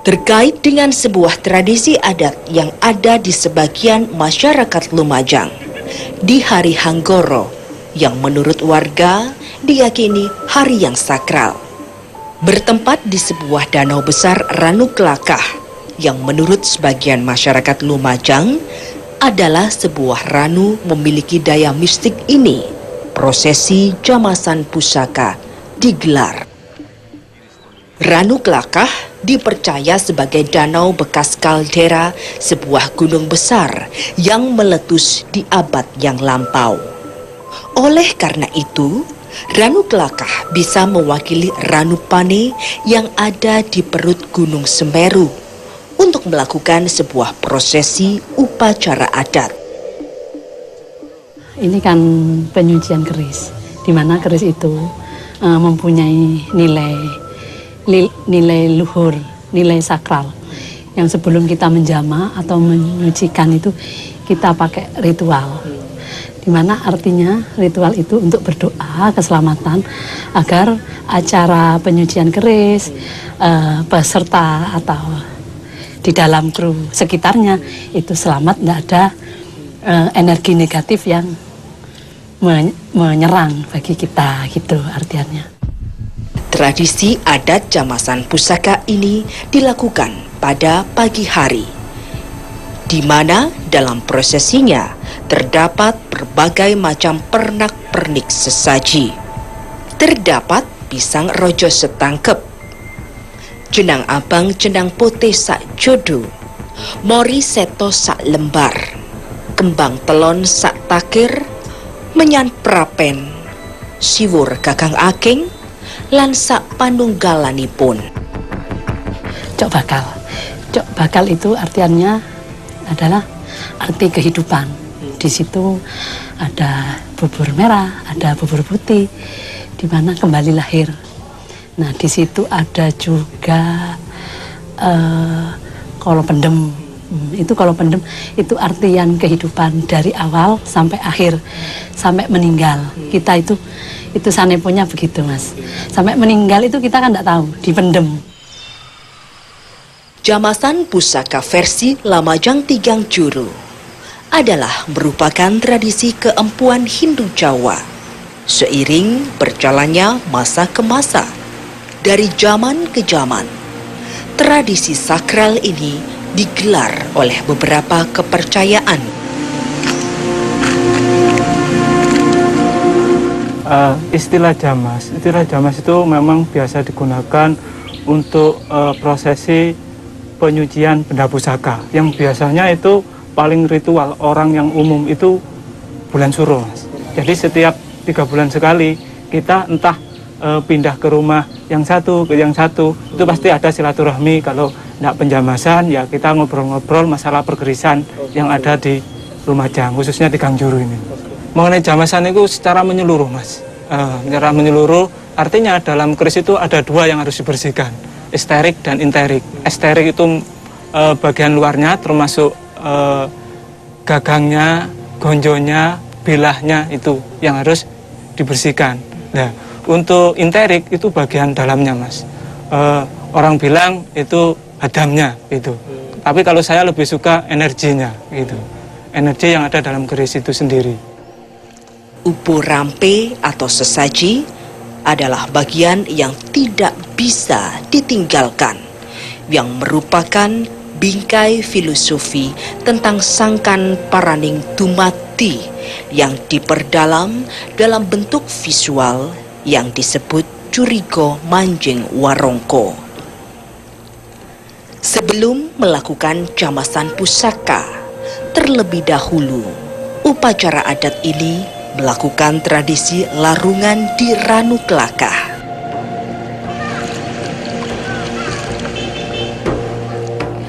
terkait dengan sebuah tradisi adat yang ada di sebagian masyarakat Lumajang di Hari Hanggoro yang menurut warga diyakini hari yang sakral. Bertempat di sebuah danau besar Ranu Kelakah yang menurut sebagian masyarakat Lumajang adalah sebuah ranu memiliki daya mistik ini, prosesi jamasan pusaka digelar. Ranu Kelakah dipercaya sebagai danau bekas kaldera sebuah gunung besar yang meletus di abad yang lampau. Oleh karena itu, Ranu Kelakah bisa mewakili Ranu Pane yang ada di perut Gunung Semeru untuk melakukan sebuah prosesi upacara adat. Ini kan penyucian keris, di mana keris itu mempunyai nilai luhur, nilai sakral. Yang sebelum kita menjama atau menyucikan itu kita pakai ritual. Di mana artinya ritual itu untuk berdoa keselamatan agar acara penyucian keris, peserta atau di dalam kru sekitarnya itu selamat, tidak ada energi negatif yang menyerang bagi kita, gitu artinya. Tradisi adat jamasan pusaka ini dilakukan pada pagi hari, di mana dalam prosesinya terdapat berbagai macam pernak-pernik sesaji. Terdapat pisang rojo setangkep, jenang abang jenang putih sak jodoh, mori seto sak lembar, kembang telon sak takir, menyan prapen, siwur kakang aking, lan sak panunggalanipun. Cok bakal itu artiannya adalah arti kehidupan. Di situ ada bubur merah, ada bubur putih, di mana kembali lahir. Nah, di situ ada juga kolo pendem. Itu kolo pendem itu artian kehidupan dari awal sampai akhir, sampai meninggal. Kita itu saneponya begitu, Mas. Sampai meninggal itu kita kan tidak tahu, dipendem. Jamasan pusaka versi Lamajang Tigang Juru adalah merupakan tradisi keempuan Hindu Jawa. Seiring berjalannya masa ke masa, dari zaman ke zaman, tradisi sakral ini digelar oleh beberapa kepercayaan. Istilah jamas itu memang biasa digunakan untuk prosesi penyucian benda pusaka, yang biasanya itu paling ritual orang yang umum itu bulan Suro, Mas. Jadi setiap 3 bulan sekali kita entah pindah ke rumah yang satu ke yang satu, itu pasti ada silaturahmi. Kalau tidak penjamasan ya kita ngobrol-ngobrol masalah pergerisan yang ada di Lumajang, khususnya di Gang Juru ini. Mengenai jamasan itu secara menyeluruh, Mas. Secara menyeluruh artinya dalam keris itu ada 2 yang harus dibersihkan, esterik dan interik. Esterik itu bagian luarnya termasuk gagangnya, gonjonya, bilahnya itu yang harus dibersihkan. Nah, untuk interik itu bagian dalamnya, Mas. Orang bilang itu hadamnya itu. Tapi kalau saya lebih suka energinya gitu. Energi yang ada dalam keris itu sendiri. Upo rampe atau sesaji adalah bagian yang tidak bisa ditinggalkan, yang merupakan bingkai filosofi tentang sangkan paraning dumati yang diperdalam dalam bentuk visual yang disebut curigo manjing warongko. Sebelum melakukan jamasan pusaka, terlebih dahulu upacara adat ini melakukan tradisi larungan di Ranu Kelakah.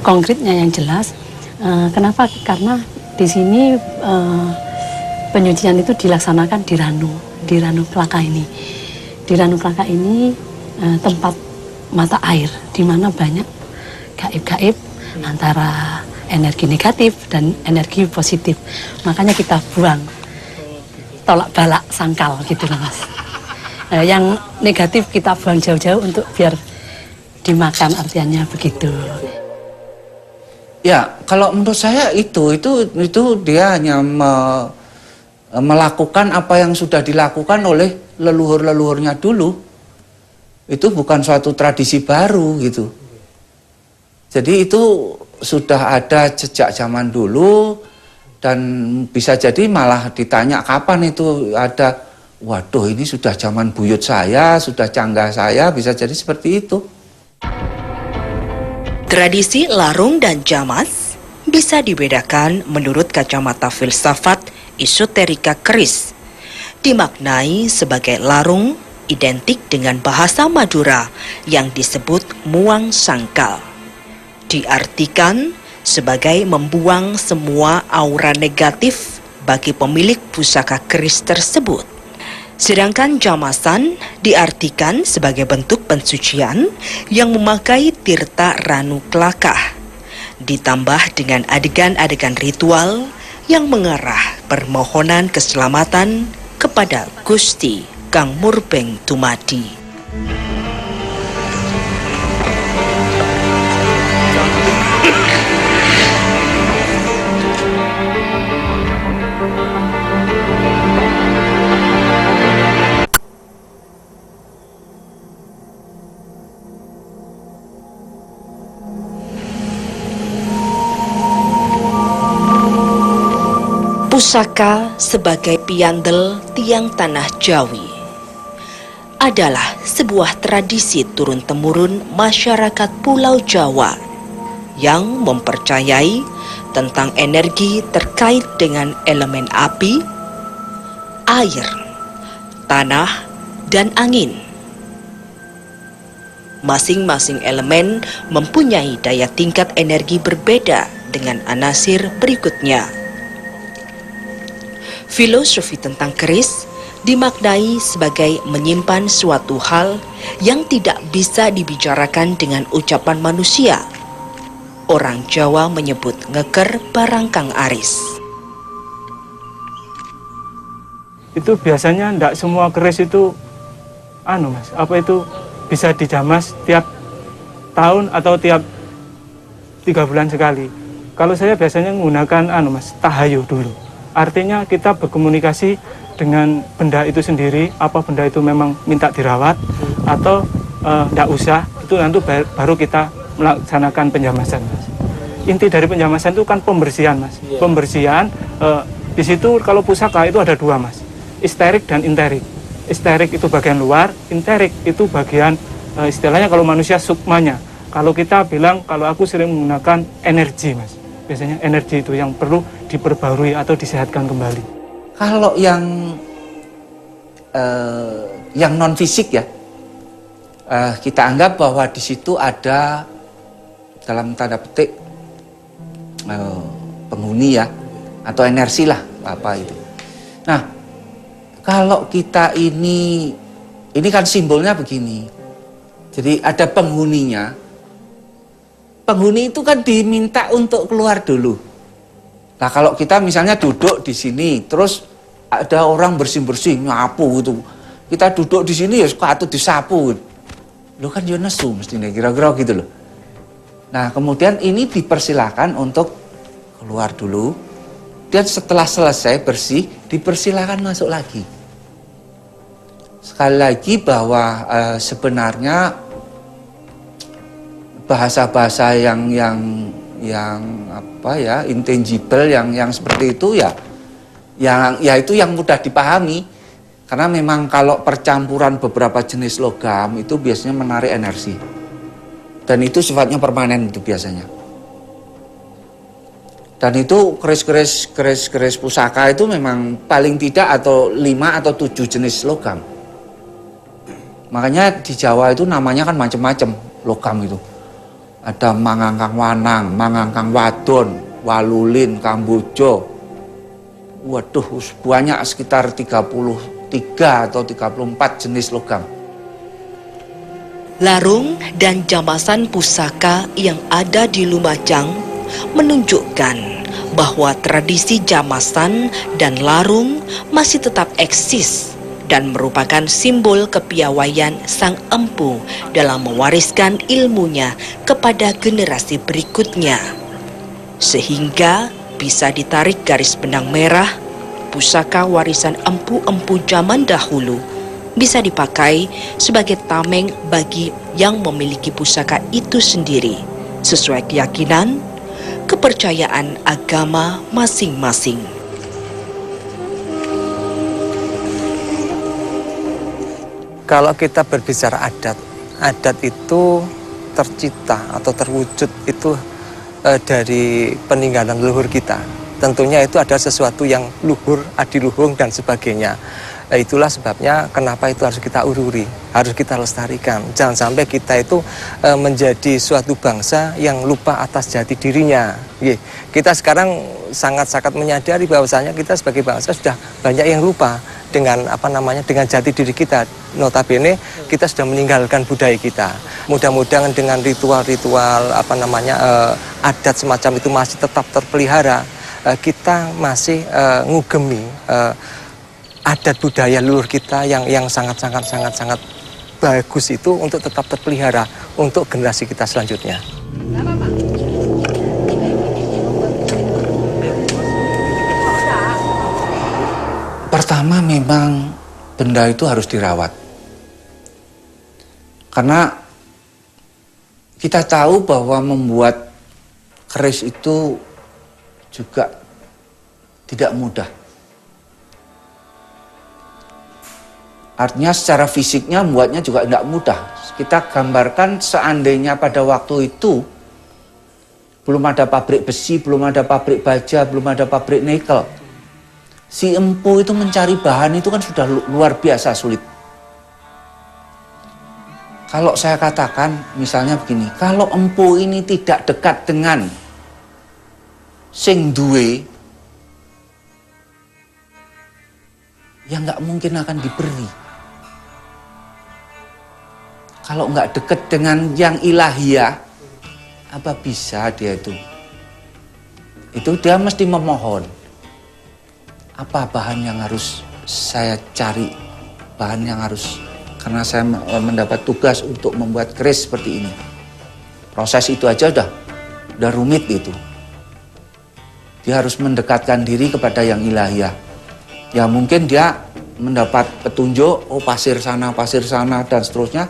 Konkretnya yang jelas, kenapa? Karena di sini penyucian itu dilaksanakan di Ranu Kelakah ini. Di Ranu Kelakah ini tempat mata air, di mana banyak gaib-gaib antara energi negatif dan energi positif. Makanya kita buang, tolak balak sangkal gitu loh, Mas. Yang negatif kita buang jauh-jauh untuk biar dimakan, artiannya begitu. Ya, kalau menurut saya itu dia hanya melakukan apa yang sudah dilakukan oleh leluhur-leluhurnya dulu. Itu bukan suatu tradisi baru gitu. Jadi itu sudah ada sejak zaman dulu, dan bisa jadi malah ditanya kapan itu ada. Waduh, ini sudah zaman buyut saya, sudah canggah saya, bisa jadi seperti itu. Tradisi larung dan jamas bisa dibedakan menurut kacamata filsafat esoterika keris. Dimaknai sebagai larung identik dengan bahasa Madura yang disebut muang sangkal. Diartikan sebagai membuang semua aura negatif bagi pemilik pusaka keris tersebut. Sedangkan jamasan diartikan sebagai bentuk pensucian yang memakai tirta ranu kelakah, ditambah dengan adegan-adegan ritual yang mengarah permohonan keselamatan kepada Gusti Kang Murbeng Tumadi. Pusaka sebagai piandel tiang tanah Jawi adalah sebuah tradisi turun-temurun masyarakat Pulau Jawa yang mempercayai tentang energi terkait dengan elemen api, air, tanah, dan angin. Masing-masing elemen mempunyai daya tingkat energi berbeda dengan anasir berikutnya. Filosofi tentang keris dimaknai sebagai menyimpan suatu hal yang tidak bisa dibicarakan dengan ucapan manusia. Orang Jawa menyebut ngeker barang Kang Aris. Itu biasanya tidak semua keris itu bisa dijamas tiap tahun atau tiap 3 bulan sekali. Kalau saya biasanya menggunakan tahayu dulu. Artinya kita berkomunikasi dengan benda itu sendiri, apa benda itu memang minta dirawat atau tidak usah, itu nanti baru kita melaksanakan penjamasan, Mas. Inti dari penjamasan itu kan pembersihan, Mas. Pembersihan, di situ kalau pusaka itu ada 2, Mas. Isterik dan interik. Isterik itu bagian luar, interik itu bagian istilahnya kalau manusia sukmanya. Kalau kita bilang, kalau aku sering menggunakan energi, Mas. Biasanya energi itu yang perlu diperbarui atau disehatkan kembali. Kalau yang non fisik ya, kita anggap bahwa di situ ada dalam tanda petik penghuni ya, atau energi lah apa itu. Nah, kalau kita ini kan simbolnya begini. Jadi ada penghuninya. Penghuni itu kan diminta untuk keluar dulu. Nah, kalau kita misalnya duduk di sini, terus ada orang bersih-bersih, nyapu gitu. Kita duduk di sini ya katut disapu. Lo kan ya nesu mestinya, kira-kira gitu loh. Nah, kemudian ini dipersilakan untuk keluar dulu. Dan setelah selesai bersih, dipersilakan masuk lagi. Sekali lagi bahwa sebenarnya bahasa-bahasa yang intangible yang seperti itu itu yang mudah dipahami, karena memang kalau percampuran beberapa jenis logam itu biasanya menarik energi dan itu sifatnya permanen itu biasanya. Dan itu keris pusaka itu memang paling tidak atau 5 atau 7 jenis logam. Makanya di Jawa itu namanya kan macam-macam logam itu. Ada mangangkang wanang, mangangkang wadon, walulin, kamboja. Waduh, banyak sekitar 33 atau 34 jenis logam. Larung dan jamasan pusaka yang ada di Lumajang menunjukkan bahwa tradisi jamasan dan larung masih tetap eksis dan merupakan simbol kepiawaian sang empu dalam mewariskan ilmunya kepada generasi berikutnya. Sehingga bisa ditarik garis benang merah, pusaka warisan empu-empu zaman dahulu bisa dipakai sebagai tameng bagi yang memiliki pusaka itu sendiri, sesuai keyakinan, kepercayaan agama masing-masing. Kalau kita berbicara adat, adat itu tercipta atau terwujud itu dari peninggalan leluhur kita. Tentunya itu ada sesuatu yang luhur, adiluhung dan sebagainya. Itulah sebabnya kenapa itu harus kita ururi, harus kita lestarikan. Jangan sampai kita itu menjadi suatu bangsa yang lupa atas jati dirinya. Kita sekarang sangat-sangat menyadari bahwasanya kita sebagai bangsa sudah banyak yang lupa dengan dengan jati diri kita. Notabene kita sudah meninggalkan budaya kita. Mudah-mudahan dengan ritual-ritual adat semacam itu masih tetap terpelihara. Kita masih ngugemi adat budaya leluhur kita yang sangat bagus itu untuk tetap terpelihara untuk generasi kita selanjutnya. Pertama memang benda itu harus dirawat. Karena kita tahu bahwa membuat keris itu juga tidak mudah. Artinya secara fisiknya membuatnya juga tidak mudah. Kita gambarkan seandainya pada waktu itu belum ada pabrik besi, belum ada pabrik baja, belum ada pabrik nikel. Si empu itu mencari bahan itu kan sudah luar biasa sulit. Kalau saya katakan misalnya begini, kalau empu ini tidak dekat dengan sing duwe, ya nggak mungkin akan diberi. Kalau nggak deket dengan yang ilahiyah, apa bisa dia itu? Itu dia mesti memohon. Apa bahan yang harus saya cari? Bahan yang harus, karena saya mendapat tugas untuk membuat keris seperti ini. Proses itu aja udah rumit gitu. Dia harus mendekatkan diri kepada yang ilahiyah. Ya mungkin dia mendapat petunjuk, oh pasir sana dan seterusnya.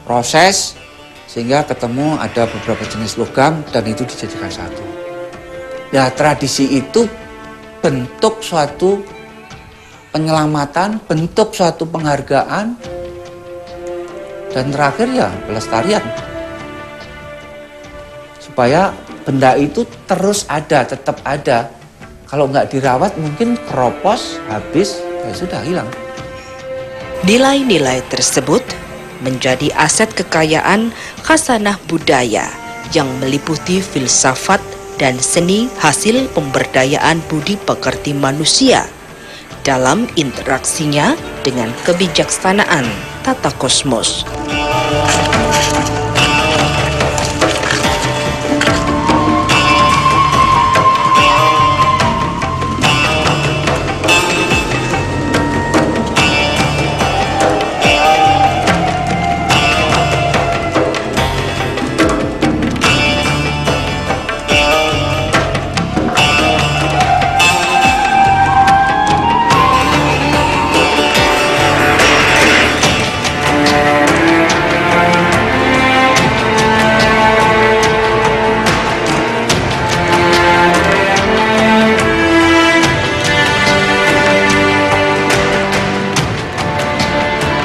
Proses sehingga ketemu ada beberapa jenis logam dan itu dijadikan satu. Ya tradisi itu bentuk suatu penyelamatan, bentuk suatu penghargaan, dan terakhir ya pelestarian. Supaya benda itu terus ada, tetap ada. Kalau nggak dirawat mungkin keropos, habis, ya sudah hilang. Nilai-nilai tersebut menjadi aset kekayaan khasanah budaya yang meliputi filsafat dan seni hasil pemberdayaan budi pekerti manusia dalam interaksinya dengan kebijaksanaan tata kosmos.